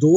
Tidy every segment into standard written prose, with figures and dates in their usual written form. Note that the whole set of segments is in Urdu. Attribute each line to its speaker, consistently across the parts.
Speaker 1: 2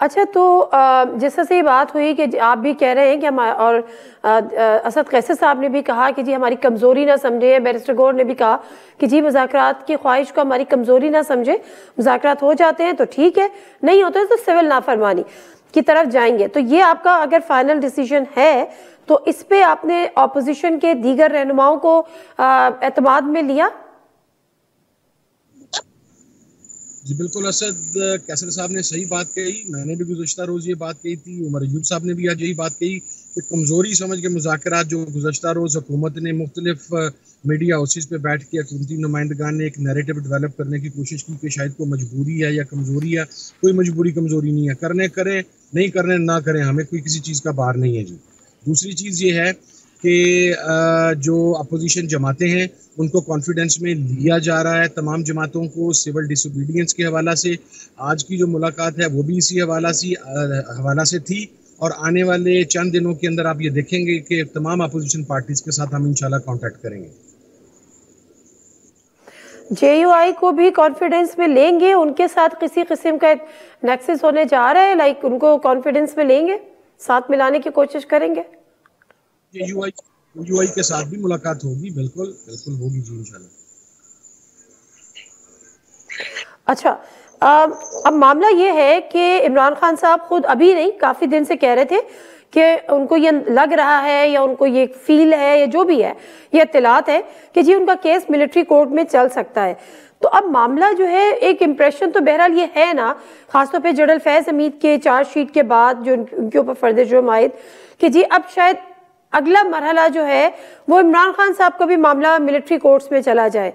Speaker 2: اچھا تو جیسا سے یہ بات ہوئی کہ آپ بھی کہہ رہے ہیں کہ اور اسد قیصر صاحب نے بھی کہا کہ جی ہماری کمزوری نہ سمجھے، بیرسٹر گور نے بھی کہا کہ جی مذاکرات کی خواہش کو ہماری کمزوری نہ سمجھے، مذاکرات ہو جاتے ہیں تو ٹھیک ہے، نہیں ہوتے تو سول نافرمانی کی طرف جائیں گے. تو یہ آپ کا اگر فائنل ڈیسیجن ہے تو اس پہ آپ نے اپوزیشن کے دیگر رہنماؤں کو اعتماد میں لیا؟
Speaker 1: جی بالکل، اسد قیصر صاحب نے صحیح بات کہی. میں نے بھی گزشتہ روز یہ بات کہی تھی، عمر ایوب صاحب نے بھی آج یہی بات کہی کہ کمزوری سمجھ کے مذاکرات جو گزشتہ روز حکومت نے مختلف میڈیا ہاؤسز پہ بیٹھ کے حکومتی نمائندگان نے ایک نیریٹو ڈیولپ کرنے کی کوشش کی کہ شاید کوئی مجبوری ہے یا کمزوری ہے. کوئی مجبوری کمزوری نہیں ہے، کرنے کریں، نہیں کرنے نہ کریں، ہمیں کوئی کسی چیز کا بار نہیں ہے جی. دوسری چیز یہ ہے کہ جو اپوزیشن جماعتیں ہیں ان کو کانفیڈنس میں لیا جا رہا ہے، تمام جماعتوں کو سول ڈس اوبیڈینس کے حوالہ سے. آج کی جو ملاقات ہے وہ بھی اسی حوالہ سے تھی، اور آنے والے چند دنوں کے اندر آپ یہ دیکھیں گے کہ تمام اپوزیشن پارٹیز کے ساتھ ہم انشاءاللہ کانٹیکٹ کریں گے.
Speaker 2: جے یو آئی کو بھی کانفیڈنس میں لیں گے؟ ان کے ساتھ کسی قسم کا نیکسس ہونے جا رہا ہے، لائک ان کو کانفیڈنس میں لیں گے، ساتھ ملانے کی کوشش کریں گے؟
Speaker 1: یو آئی کے ساتھ بھی ملاقات ہوگی، بالکل بالکل ہوگی جی انشاءاللہ.
Speaker 2: اچھا، اب معاملہ یہ ہے کہ عمران خان صاحب خود ابھی نہیں، کافی دن سے کہہ رہے تھے کہ ان کو یہ لگ رہا ہے یا ان کو یہ فیل ہے یا جو بھی ہے، یہ اطلاعات ہے کہ جی ان کا کیس ملٹری کورٹ میں چل سکتا ہے. تو اب معاملہ جو ہے، ایک امپریشن تو بہرحال یہ ہے نا، خاص طور پہ جنرل فیض حمید کے چارج شیٹ کے بعد جو ان کے اوپر فرد جرم عائد، کہ جی اب شاید اگلا مرحلہ جو ہے وہ عمران خان صاحب کا بھی معاملہ ملٹری کورٹس میں چلا جائے.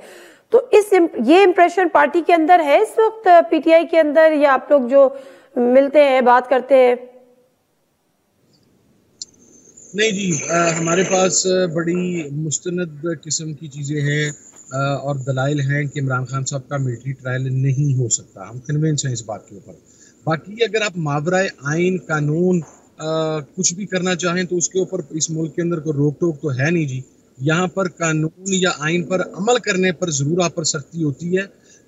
Speaker 2: تو یہ امپریشن پارٹی کے اندر ہے اس وقت، پی ٹی آئی کے اندر، یا آپ لوگ جو ملتے ہیں بات کرتے ہیں؟
Speaker 1: نہیں جی، ہمارے پاس بڑی مستند قسم کی چیزیں ہیں اور دلائل ہیں کہ عمران خان صاحب کا ملٹری ٹرائل نہیں ہو سکتا. ہم کنوینس ہیں اس بات کے اوپر. باقی اگر آپ ماورائے آئین قانون کچھ بھی کرنا چاہیں تو اس کے اوپر اس ملک کے اندر کوئی روک ٹوک تو ہے نہیں جی. یہاں پر قانون یا آئین پر عمل کرنے پر ضرور آپ پر سختی ہوتی ہے،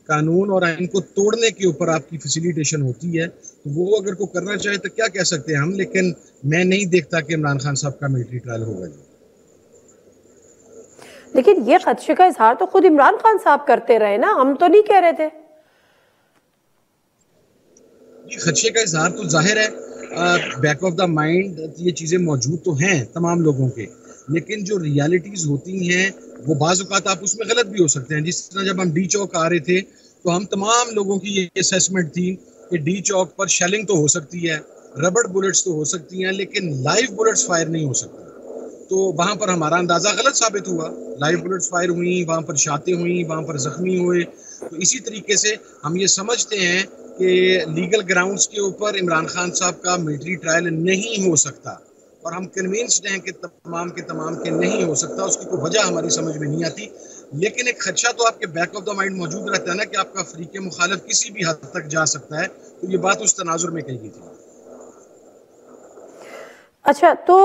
Speaker 1: قانون اور آئین کو توڑنے کے اوپر آپ کی فیسیلیٹیشن ہوتی ہے. تو وہ اگر کوئی کرنا چاہے تو کیا کہہ سکتے ہیں ہم، لیکن میں نہیں دیکھتا کہ عمران خان صاحب کا ملٹری ٹرائل ہوگا جی.
Speaker 2: لیکن یہ خدشے کا اظہار تو خود عمران خان صاحب کرتے رہے نا، ہم تو نہیں کہہ رہے تھے.
Speaker 1: خدشے کا اظہار تو ظاہر ہے، بیک آف دا مائنڈ یہ چیزیں موجود تو ہیں تمام لوگوں کے، لیکن جو ریالٹیز ہوتی ہیں وہ بعض اوقات آپ اس میں غلط بھی ہو سکتے ہیں. جس طرح جب ہم ڈی چوک آ رہے تھے تو ہم تمام لوگوں کی یہ اسیسمنٹ تھی کہ ڈی چوک پر شیلنگ تو ہو سکتی ہے، ربڑ بلٹس تو ہو سکتی ہیں، لیکن لائیو بلٹس فائر نہیں ہو سکتی. تو وہاں پر ہمارا اندازہ غلط ثابت ہوا، لائیو بلٹس فائر ہوئیں، وہاں پر شاتیں ہوئیں، وہاں پر زخمی ہوئے. تو اسی طریقے سے ہم یہ سمجھتے ہیں کہ لیگل گراؤنڈز کے اوپر عمران خان صاحب کا ملٹری ٹرائل نہیں ہو سکتا، اور ہم کنوینسڈ ہیں کہ تمام کے نہیں ہو سکتا. اس کی کوئی وجہ ہماری سمجھ میں نہیں آتی، لیکن ایک خدشہ تو آپ کے بیک آف دا مائنڈ موجود رہتا ہے نا کہ آپ کا فریق مخالف کسی بھی حد تک جا سکتا ہے. تو یہ بات اس تناظر میں کہی گئی تھی.
Speaker 2: اچھا، تو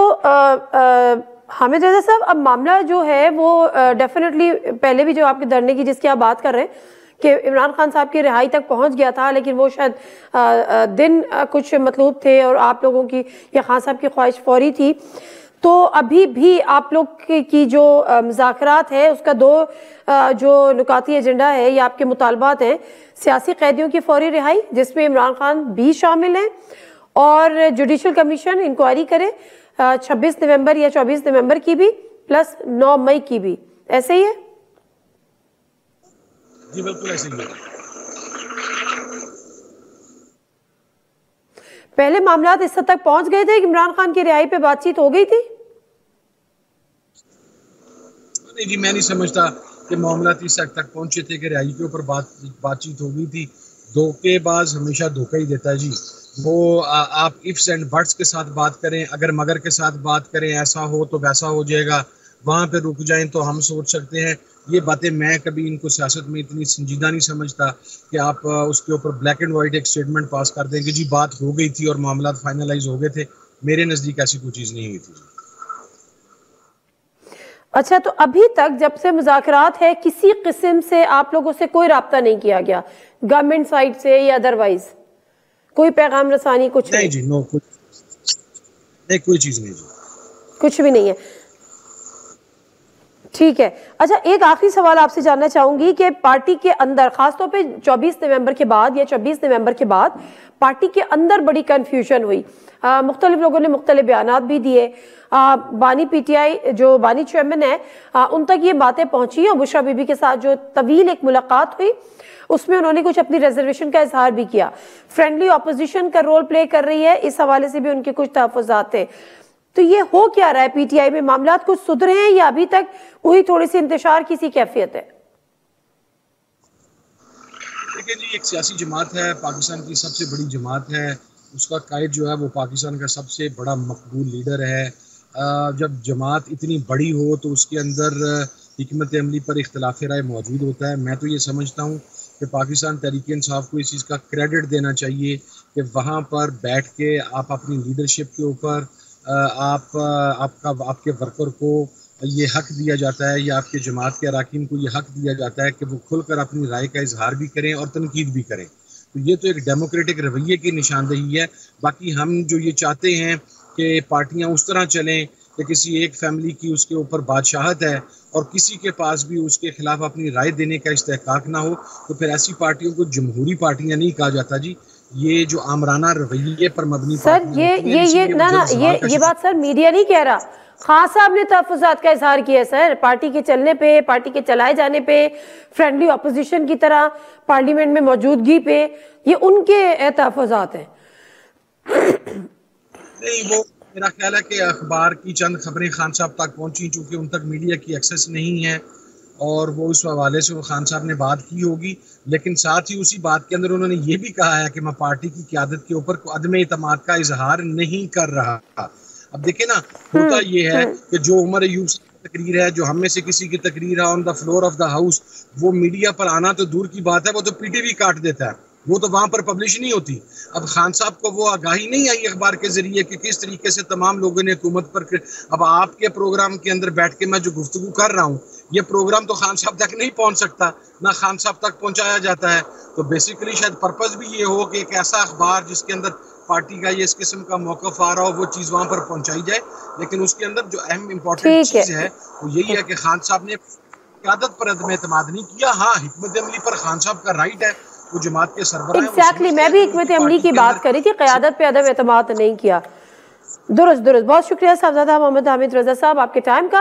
Speaker 2: حامد رضا صاحب، اب معاملہ جو ہے وہ ڈیفینیٹلی پہلے بھی جو آپ کے دھرنے کی جس کی آپ بات کر رہے ہیں کہ عمران خان صاحب کی رہائی تک پہنچ گیا تھا، لیکن وہ شاید دن کچھ مطلوب تھے اور آپ لوگوں کی یا خان صاحب کی خواہش فوری تھی. تو ابھی بھی آپ لوگ کی جو مذاکرات ہے اس کا دو جو نکاتی ایجنڈا ہے یا آپ کے مطالبات ہیں، سیاسی قیدیوں کی فوری رہائی جس میں عمران خان بھی شامل ہیں، اور جوڈیشل کمیشن انکوائری کرے 26 نومبر یا 24 نومبر کی بھی، پلس 9 مئی کی بھی. ایسے ہی ہے؟
Speaker 1: جی بالکل ایسے ہی ہے.
Speaker 2: پہلے معاملات اس حد تک پہنچ گئے تھے کہ عمران خان کی رہائی پہ بات چیت ہو گئی تھی؟
Speaker 1: نہیں جی، میں نہیں سمجھتا کہ معاملات اس حد تک پہنچے تھے کہ رہائی کے اوپر بات چیت ہو گئی تھی. دھوکے باز ہمیشہ دھوکہ ہی دیتا ہے جی. وہ آپ ifs اینڈ بٹس کے ساتھ بات کریں، اگر مگر کے ساتھ بات کریں، ایسا ہو تو ویسا ہو جائے گا، وہاں پہ رک جائیں تو ہم سوچ سکتے ہیں. یہ باتیں میں کبھی ان کو سیاست میں اتنی سنجیدہ نہیں سمجھتا کہ آپ اس کے اوپر بلیک اینڈ وائٹ ایک سٹیٹمنٹ پاس کر دیں کہ جی بات ہو گئی تھی اور معاملات فائنلائز ہو گئے تھے. میرے نزدیک ایسی کوئی چیز نہیں ہوئی تھی.
Speaker 2: اچھا، تو ابھی تک جب سے مذاکرات ہے کسی قسم سے آپ لوگوں سے کوئی رابطہ نہیں کیا گیا گورنمنٹ سائٹ سے یا ادروائز؟ کوئی پیغام رسانی کچھ
Speaker 1: نہیں جی، نو، کوئی چیز نہیں جی،
Speaker 2: کچھ بھی نہیں ہے. ٹھیک ہے. اچھا ایک آخری سوال آپ سے جاننا چاہوں گی کہ پارٹی کے اندر خاص طور پہ 24 نومبر کے بعد یا 26 نومبر کے بعد پارٹی کے اندر بڑی کنفیوژن ہوئی. مختلف لوگوں نے مختلف بیانات بھی دیے. بانی پی ٹی آئی جو بانی چیئرمین ہے ان تک یہ باتیں پہنچی اور بشرا بی بی کے ساتھ جو طویل ایک ملاقات ہوئی اس میں انہوں نے کچھ اپنی ریزرویشن کا اظہار بھی کیا. فرینڈلی اپوزیشن کا رول پلے کر رہی ہے, اس حوالے سے بھی ان کے کچھ تحفظات تھے. تو یہ ہو کیا رہا ہے پی ٹی آئی میں, معاملات کچھ سدھرے ہیں یا ابھی تک وہی تھوڑی سی انتشار کی سی کیفیت ہے؟
Speaker 1: دیکھیں جی, ایک سیاسی جماعت ہے, پاکستان کی سب سے بڑی جماعت ہے, اس کا قائد جو ہے وہ پاکستان کا سب سے بڑا مقبول لیڈر ہے. جب جماعت اتنی بڑی ہو تو اس کے اندر حکمت عملی پر اختلاف رائے موجود ہوتا ہے. میں تو یہ سمجھتا ہوں کہ پاکستان تحریک انصاف کو اس چیز کا کریڈٹ دینا چاہیے کہ وہاں پر بیٹھ کے آپ اپنی لیڈرشپ کے اوپر آپ کے ورکر کو یہ حق دیا جاتا ہے یا آپ کے جماعت کے اراکین کو یہ حق دیا جاتا ہے کہ وہ کھل کر اپنی رائے کا اظہار بھی کریں اور تنقید بھی کریں. تو یہ تو ایک ڈیموکریٹک رویے کی نشاندہی ہے. باقی ہم جو یہ چاہتے ہیں کہ پارٹیاں اس طرح چلیں کہ کسی ایک فیملی کی اس کے اوپر بادشاہت ہے اور کسی کے پاس بھی اس کے خلاف اپنی رائے دینے کا استحقاق نہ ہو, تو پھر ایسی پارٹیوں کو جمہوری پارٹیاں نہیں کہا جاتا جی. یہ جو آمرانہ رویے پر مبنی
Speaker 2: سر یہ بات سر میڈیا نہیں کہہ رہا, خان صاحب نے تحفظات کا اظہار کیا ہے سر, پارٹی کے چلنے پہ, پارٹی کے چلائے جانے پہ, فرینڈلی اپوزیشن کی طرح پارلیمنٹ میں موجودگی پہ, یہ ان کے تحفظات ہیں.
Speaker 1: نہیں, وہ میرا خیال ہے کہ اخبار کی چند خبریں خان صاحب تک پہنچی, چونکہ ان تک میڈیا کی ایکسیس نہیں ہے اور وہ اس حوالے سے وہ خان صاحب نے بات کی ہوگی. لیکن ساتھ ہی اسی بات کے اندر انہوں نے یہ بھی کہا ہے کہ میں پارٹی کی قیادت کے اوپر عدم اعتماد کا اظہار نہیں کر رہا. اب دیکھیں نا, ہوتا یہ ہے کہ جو عمر ایوب کی تقریر ہے, جو ہم میں سے کسی کی تقریر ہے on the floor of the house, وہ میڈیا پر آنا تو دور کی بات ہے, وہ تو پی ٹی وی کاٹ دیتا ہے, وہ تو وہاں پر پبلش نہیں ہوتی. اب خان صاحب کو وہ آگاہی نہیں آئی اخبار کے ذریعے کہ کس طریقے سے تمام لوگوں نے حکومت پر, اب آپ کے پروگرام کے اندر بیٹھ کے میں جو گفتگو کر رہا ہوں یہ پروگرام تو خان صاحب تک نہیں پہنچ سکتا, نہ خان صاحب تک پہنچایا جاتا ہے. تو بیسیکلی شاید پرپز بھی یہ ہو کہ ایک ایسا اخبار جس کے اندر پارٹی کا یہ اس قسم کا موقف آ رہا ہو وہ چیز وہاں پر پہنچائی جائے. لیکن اس کے اندر جو اہم امپورٹنٹ چیز ہے وہ یہی ہے کہ خان صاحب نے قیادت پر عدم اعتماد نہیں کیا. ہاں, حکمت عملی پر خان صاحب کا رائٹ ہے, وہ جماعت کے سربراہ ہیں. ایگزیکٹلی,
Speaker 2: میں بھی حکمت عملی کی بات کری تھی, قیادت پہ عدم اعتماد نہیں کیا. درست. بہت شکریہ صاحبزادہ محمد حامد رضا صاحب آپ کے ٹائم کا.